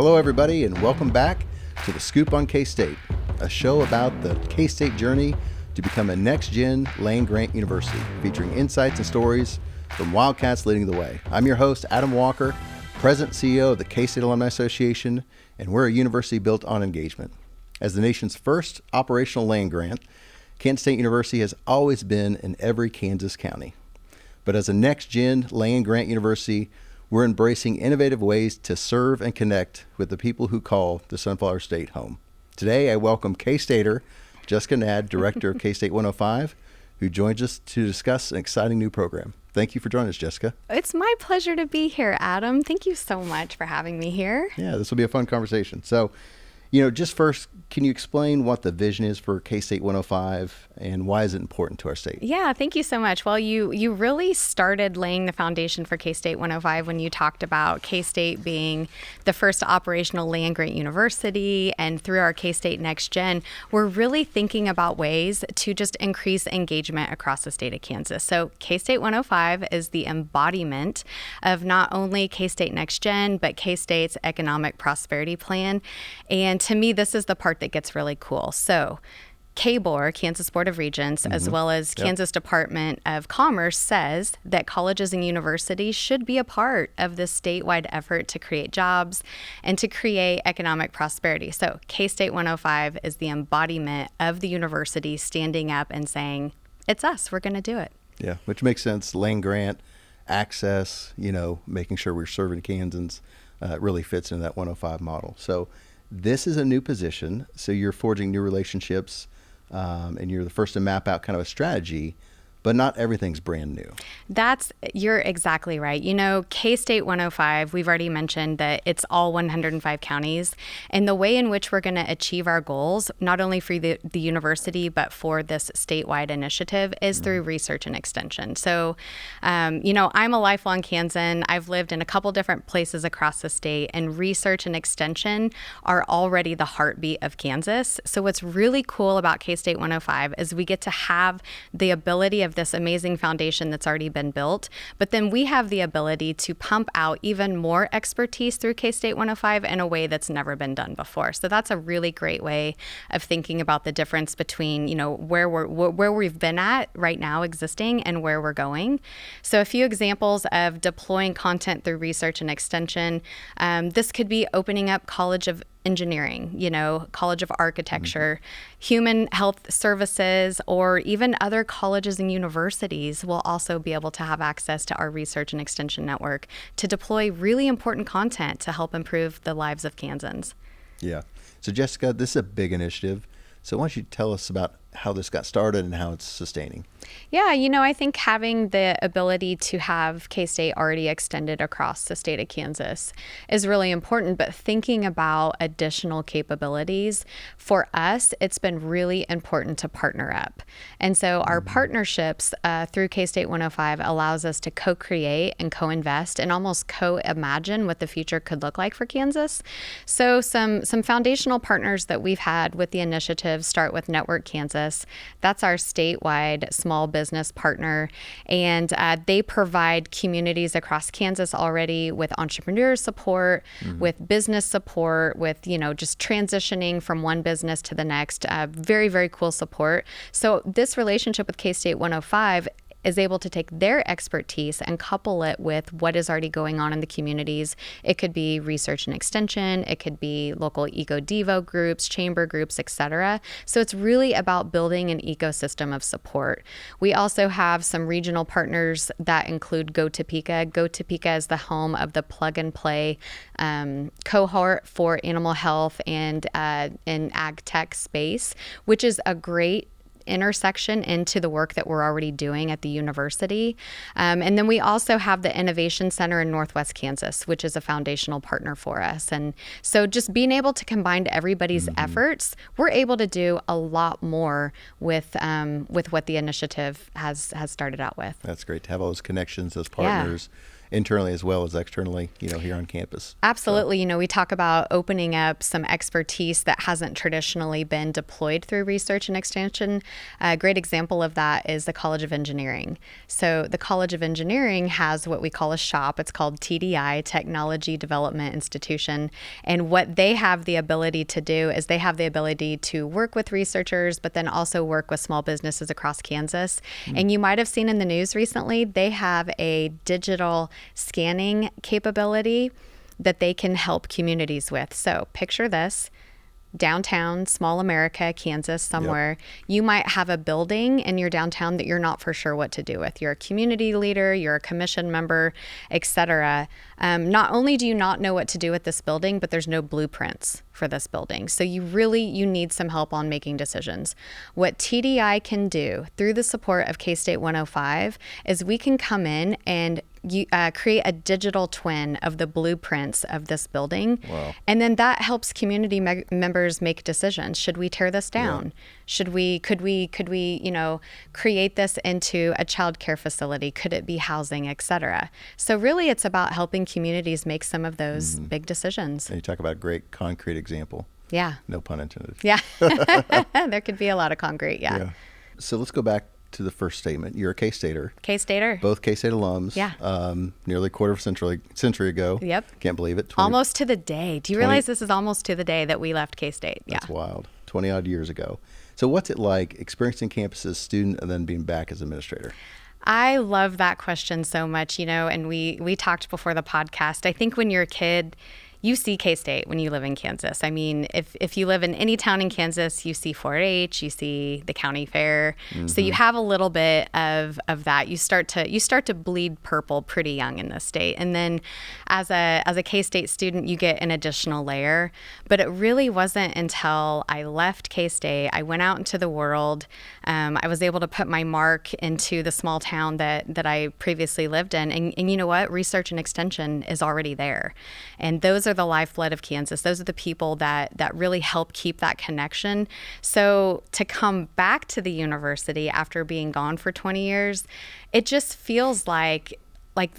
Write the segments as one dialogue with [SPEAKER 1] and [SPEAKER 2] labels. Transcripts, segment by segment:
[SPEAKER 1] Hello, everybody, and welcome back to The Scoop on K-State, a show about the K-State journey to become a next-gen land-grant university, featuring insights and stories from Wildcats leading the way. I'm your host, Adam Walker, President and CEO of the K-State Alumni Association, and we're a university built on engagement. As the nation's first operational land grant, Kansas State University has always been in every Kansas county. But as a next-gen land-grant university, we're embracing innovative ways to serve and connect with the people who call the Sunflower State home. Today, I welcome K-Stater Jessica Gnad, Director of K-State 105, who joins us to discuss an exciting new program. Thank you for joining us, Jessica.
[SPEAKER 2] It's my pleasure to be here, Adam. Thank you so much for having me here.
[SPEAKER 1] Yeah, this will be a fun conversation. So, just first, can you explain what the vision is for K-State 105 and why is it important to our state?
[SPEAKER 2] Yeah, thank you so much. Well, you really started laying the foundation for K-State 105 when you talked about K-State being the first operational land-grant university, and through our K-State Next Gen, we're really thinking about ways to just increase engagement across the state of Kansas. So K-State 105 is the embodiment of not only K-State Next Gen, but K-State's economic prosperity plan. And to me, this is the part that gets really cool. So KBOR, Kansas Board of Regents, as well as Kansas Department of Commerce, says that colleges and universities should be a part of this statewide effort to create jobs and to create economic prosperity. So K-State 105 is the embodiment of the university standing up and saying, it's us, we're going to do it.
[SPEAKER 1] Yeah, which makes sense. Land grant, access, making sure we're serving Kansans really fits into that 105 model. So this is a new position, so you're forging new relationships, and you're the first to map out kind of a strategy, but not everything's brand new.
[SPEAKER 2] You're exactly right. K-State 105, we've already mentioned that it's all 105 counties. And the way in which we're going to achieve our goals, not only for the university, but for this statewide initiative, is through research and extension. So, I'm a lifelong Kansan. I've lived in a couple different places across the state, and research and extension are already the heartbeat of Kansas. So what's really cool about K-State 105 is we get to have the ability of this amazing foundation that's already been built, but then we have the ability to pump out even more expertise through K-State 105 in a way that's never been done before. So that's a really great way of thinking about the difference between, where we've been at right now existing and where we're going. So a few examples of deploying content through research and extension. This could be opening up College of Engineering, College of Architecture, Human Health Services, or even other colleges and universities will also be able to have access to our research and extension network to deploy really important content to help improve the lives of Kansans.
[SPEAKER 1] Yeah. So Jessica, this is a big initiative. So why don't you tell us about how this got started and how it's sustaining?
[SPEAKER 2] Yeah, I think having the ability to have K-State already extended across the state of Kansas is really important, but thinking about additional capabilities, for us, it's been really important to partner up. And so our partnerships through K-State 105 allows us to co-create and co-invest and almost co-imagine what the future could look like for Kansas. So some foundational partners that we've had with the initiative start with Network Kansas. That's our statewide small business partner, and they provide communities across Kansas already with entrepreneur support, with business support, with just transitioning from one business to the next. Very, very cool support. So this relationship with K-State 105 is able to take their expertise and couple it with what is already going on in the communities. It could be research and extension, it could be local eco-devo groups, chamber groups, etc. So it's really about building an ecosystem of support. We also have some regional partners that include Go Topeka. Go Topeka is the home of the Plug and Play cohort for animal health and in ag tech space, which is a great intersection into the work that we're already doing at the university. And then we also have the Innovation Center in Northwest Kansas, which is a foundational partner for us. And so just being able to combine everybody's efforts, we're able to do a lot more with what the initiative has started out with.
[SPEAKER 1] That's great to have all those connections, those partners. internally as well as externally, here on campus.
[SPEAKER 2] Absolutely. We talk about opening up some expertise that hasn't traditionally been deployed through research and extension. A great example of that is the College of Engineering. So the College of Engineering has what we call a shop. It's called TDI, Technology Development Institution. And what they have the ability to do is they have the ability to work with researchers, but then also work with small businesses across Kansas. And you might have seen in the news recently, they have a digital scanning capability that they can help communities with. So picture this. Downtown, small America, Kansas, somewhere, you might have a building in your downtown that you're not for sure what to do with. You're a community leader, you're a commission member, etc. Not only do you not know what to do with this building, but there's no blueprints for this building. So you need some help on making decisions. What TDI can do through the support of K-State 105 is we can come in and create a digital twin of the blueprints of this building.
[SPEAKER 1] Wow.
[SPEAKER 2] And then that helps community members make decisions. Should we tear this down? Could we, create this into a child care facility? Could it be housing, et cetera? So really it's about helping communities make some of those big decisions.
[SPEAKER 1] And you talk about a great concrete example.
[SPEAKER 2] Yeah.
[SPEAKER 1] No pun intended.
[SPEAKER 2] Yeah. There could be a lot of concrete. Yeah.
[SPEAKER 1] So let's go back to the first statement. You're a K-Stater.
[SPEAKER 2] K-Stater.
[SPEAKER 1] Both K-State alums.
[SPEAKER 2] Yeah.
[SPEAKER 1] Nearly a quarter of a century ago.
[SPEAKER 2] Yep.
[SPEAKER 1] Can't believe it.
[SPEAKER 2] Almost to the day. Do you realize this is almost to the day that we left K-State?
[SPEAKER 1] That's wild. 20 odd years ago. So what's it like experiencing campus as a student and then being back as administrator?
[SPEAKER 2] I love that question so much, and we talked before the podcast. I think when you're a kid, you see K-State when you live in Kansas. I mean, if you live in any town in Kansas, you see 4-H, you see the county fair. So you have a little bit of that. You start to bleed purple pretty young in this state. And then as a K-State student, you get an additional layer. But it really wasn't until I left K-State, I went out into the world. I was able to put my mark into the small town that I previously lived in. And you know what? Research and extension is already there. And those are the lifeblood of Kansas. Those are the people that really help keep that connection. So to come back to the university after being gone for 20 years, it just feels like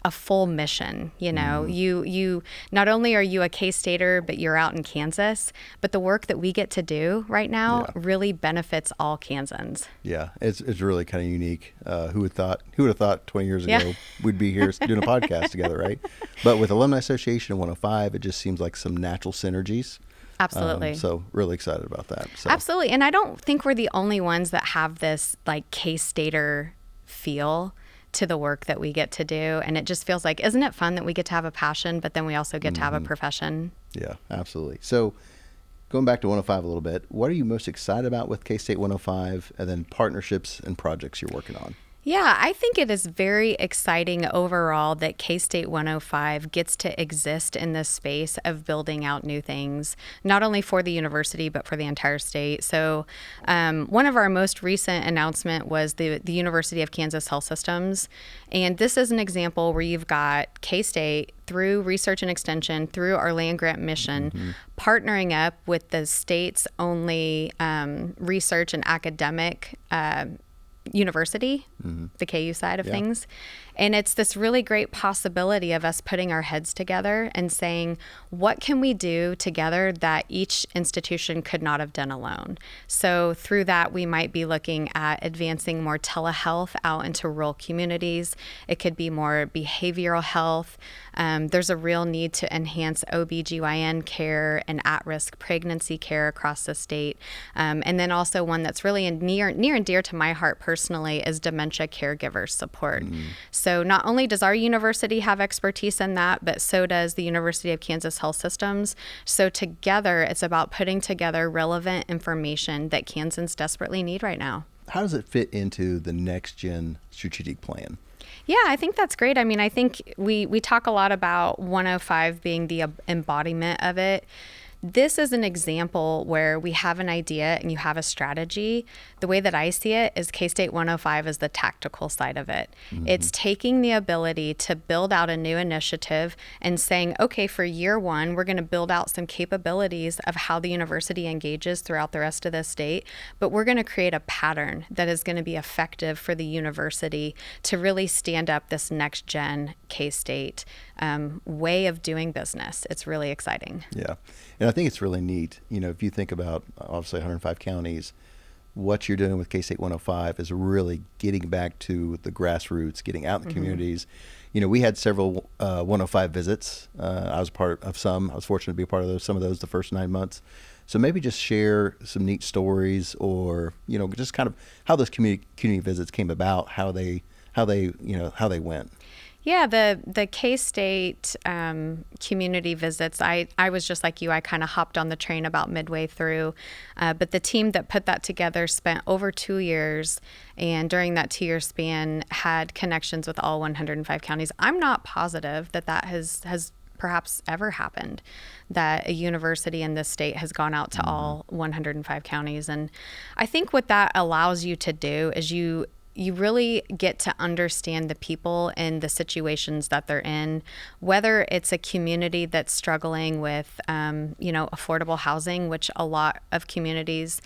[SPEAKER 2] a full mission. You not only are you a K-Stater, but you're out in Kansas, but the work that we get to do right now really benefits all Kansans.
[SPEAKER 1] Yeah, it's really kind of unique. Who would have thought 20 years ago we'd be here doing a podcast together, right? But with Alumni Association and 105, it just seems like some natural synergies.
[SPEAKER 2] Absolutely.
[SPEAKER 1] So really excited about that. So.
[SPEAKER 2] Absolutely. And I don't think we're the only ones that have this K-Stater feel to the work that we get to do. And it just feels like, isn't it fun that we get to have a passion, but then we also get to have a profession?
[SPEAKER 1] Yeah, absolutely. So going back to 105 a little bit, what are you most excited about with K-State 105 and then partnerships and projects you're working on?
[SPEAKER 2] Yeah, I think it is very exciting overall that K-State 105 gets to exist in this space of building out new things, not only for the university, but for the entire state. So one of our most recent announcement was the University of Kansas Health Systems. And this is an example where you've got K-State through research and extension, through our land grant mission, partnering up with the state's only research and academic university, the KU side of things. And it's this really great possibility of us putting our heads together and saying, what can we do together that each institution could not have done alone? So through that, we might be looking at advancing more telehealth out into rural communities. It could be more behavioral health. There's a real need to enhance OBGYN care and at-risk pregnancy care across the state. And then also one that's really near and dear to my heart personally is dementia caregiver support. So not only does our university have expertise in that, but so does the University of Kansas Health Systems. So together, it's about putting together relevant information that Kansans desperately need right now.
[SPEAKER 1] How does it fit into the next gen strategic plan?
[SPEAKER 2] Yeah, I think that's great. I mean, I think we talk a lot about 105 being the embodiment of it. this is an example where we have an idea and you have a strategy. The way that I see it is K-State 105 is the tactical side of it. It's taking the ability to build out a new initiative and saying, okay, for year one, we're going to build out some capabilities of how the university engages throughout the rest of the state, but we're going to create a pattern that is going to be effective for the university to really stand up this next gen K-State way of doing business. It's really exciting.
[SPEAKER 1] Yeah. And I think it's really neat. If you think about obviously 105 counties, what you're doing with K-State 105 is really getting back to the grassroots, getting out in the communities. We had several 105 visits. I was part of some. I was fortunate to be a part of some of those the first 9 months. So maybe just share some neat stories, or just kind of how those community visits came about, how they went.
[SPEAKER 2] Yeah, the K-State community visits, I was just like you. I kind of hopped on the train about midway through. But the team that put that together spent over 2 years, and during that 2-year span had connections with all 105 counties. I'm not positive that has perhaps ever happened, that a university in this state has gone out to all 105 counties. And I think what that allows you to do is you really get to understand the people and the situations that they're in, whether it's a community that's struggling with, affordable housing, which a lot of communities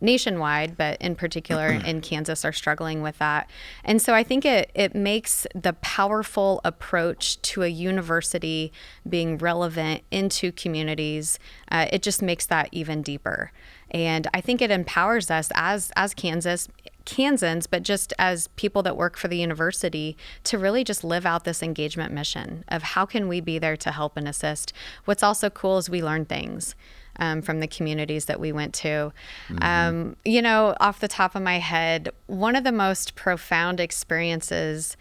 [SPEAKER 2] nationwide, but in particular in Kansas, are struggling with that. And so I think it makes the powerful approach to a university being relevant into communities, it just makes that even deeper. And I think it empowers us as Kansans, but just as people that work for the university, to really just live out this engagement mission of how can we be there to help and assist. What's also cool is we learn things from the communities that we went to. Off the top of my head, one of the most profound experiences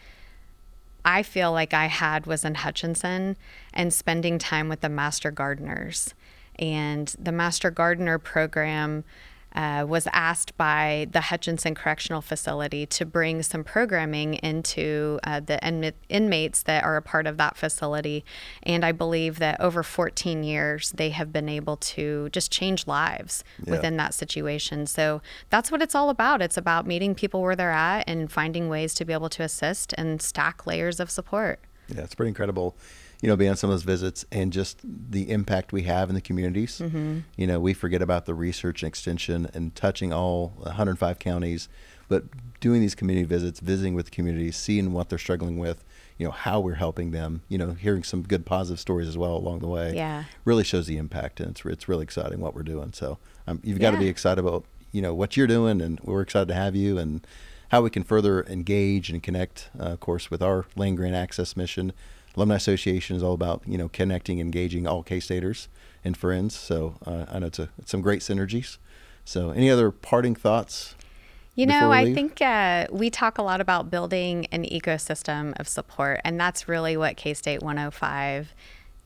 [SPEAKER 2] I feel like I had was in Hutchinson and spending time with the Master Gardeners. And the Master Gardener program was asked by the Hutchinson Correctional Facility to bring some programming into the inmates that are a part of that facility. And I believe that over 14 years, they have been able to just change lives within that situation. So that's what it's all about. It's about meeting people where they're at and finding ways to be able to assist and stack layers of support.
[SPEAKER 1] Yeah, it's pretty incredible. Being on some of those visits and just the impact we have in the communities. We forget about the research and extension and touching all 105 counties, but doing these community visits, visiting with the communities, seeing what they're struggling with, how we're helping them, hearing some good positive stories as well along the way, really shows the impact, and it's really exciting what we're doing. So you've got to be excited about, what you're doing, and we're excited to have you, and how we can further engage and connect, of course, with our land grant access mission. Alumni Association is all about, connecting, engaging all K-Staters and friends. So I know it's some great synergies. So any other parting thoughts?
[SPEAKER 2] I think we talk a lot about building an ecosystem of support, and that's really what K-State 105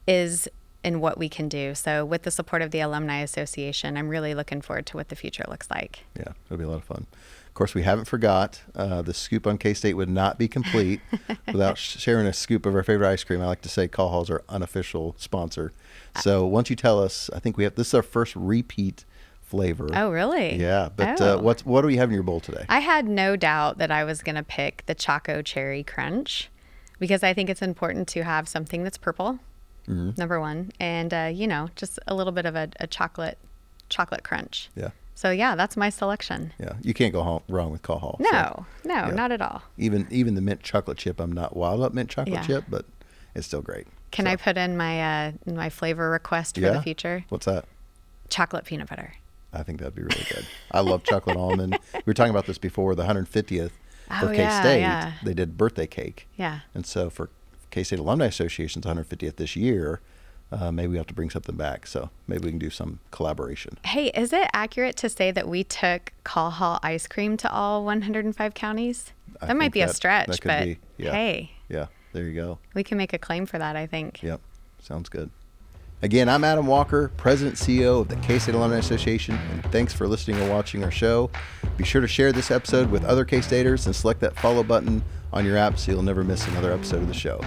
[SPEAKER 2] is and what we can do. So with the support of the Alumni Association, I'm really looking forward to what the future looks like.
[SPEAKER 1] Yeah, it'll be a lot of fun. Of course, we haven't forgot, the scoop on K-State would not be complete without sharing a scoop of our favorite ice cream. I like to say Call Hall's our unofficial sponsor. So once you tell us, I think this is our first repeat flavor.
[SPEAKER 2] Oh, really?
[SPEAKER 1] Yeah. But what do we have in your bowl today?
[SPEAKER 2] I had no doubt that I was going to pick the Choco Cherry Crunch, because I think it's important to have something that's purple, number one, and, just a little bit of a chocolate crunch.
[SPEAKER 1] Yeah.
[SPEAKER 2] So yeah, that's my selection.
[SPEAKER 1] Yeah, you can't go wrong with Call Hall.
[SPEAKER 2] No, not at all.
[SPEAKER 1] Even the mint chocolate chip, I'm not wild about mint chocolate chip, but it's still great.
[SPEAKER 2] Can I put in my flavor request for the future?
[SPEAKER 1] What's that?
[SPEAKER 2] Chocolate peanut butter.
[SPEAKER 1] I think that'd be really good. I love chocolate almond. We were talking about this before, the 150th for K-State. They did birthday cake.
[SPEAKER 2] Yeah.
[SPEAKER 1] And so for K-State Alumni Association's 150th this year, maybe we have to bring something back. So maybe we can do some collaboration.
[SPEAKER 2] Hey, is it accurate to say that we took Call Hall ice cream to all 105 counties? That might be a stretch, but hey.
[SPEAKER 1] Yeah, there you go.
[SPEAKER 2] We can make a claim for that, I think.
[SPEAKER 1] Yep, sounds good. Again, I'm Adam Walker, President and CEO of the K-State Alumni Association, and thanks for listening and watching our show. Be sure to share this episode with other K-Staters and select that follow button on your app so you'll never miss another episode of the show.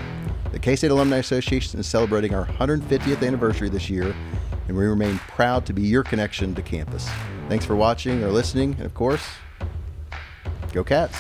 [SPEAKER 1] The K-State Alumni Association is celebrating our 150th anniversary this year, and we remain proud to be your connection to campus. Thanks for watching or listening, and of course, go Cats!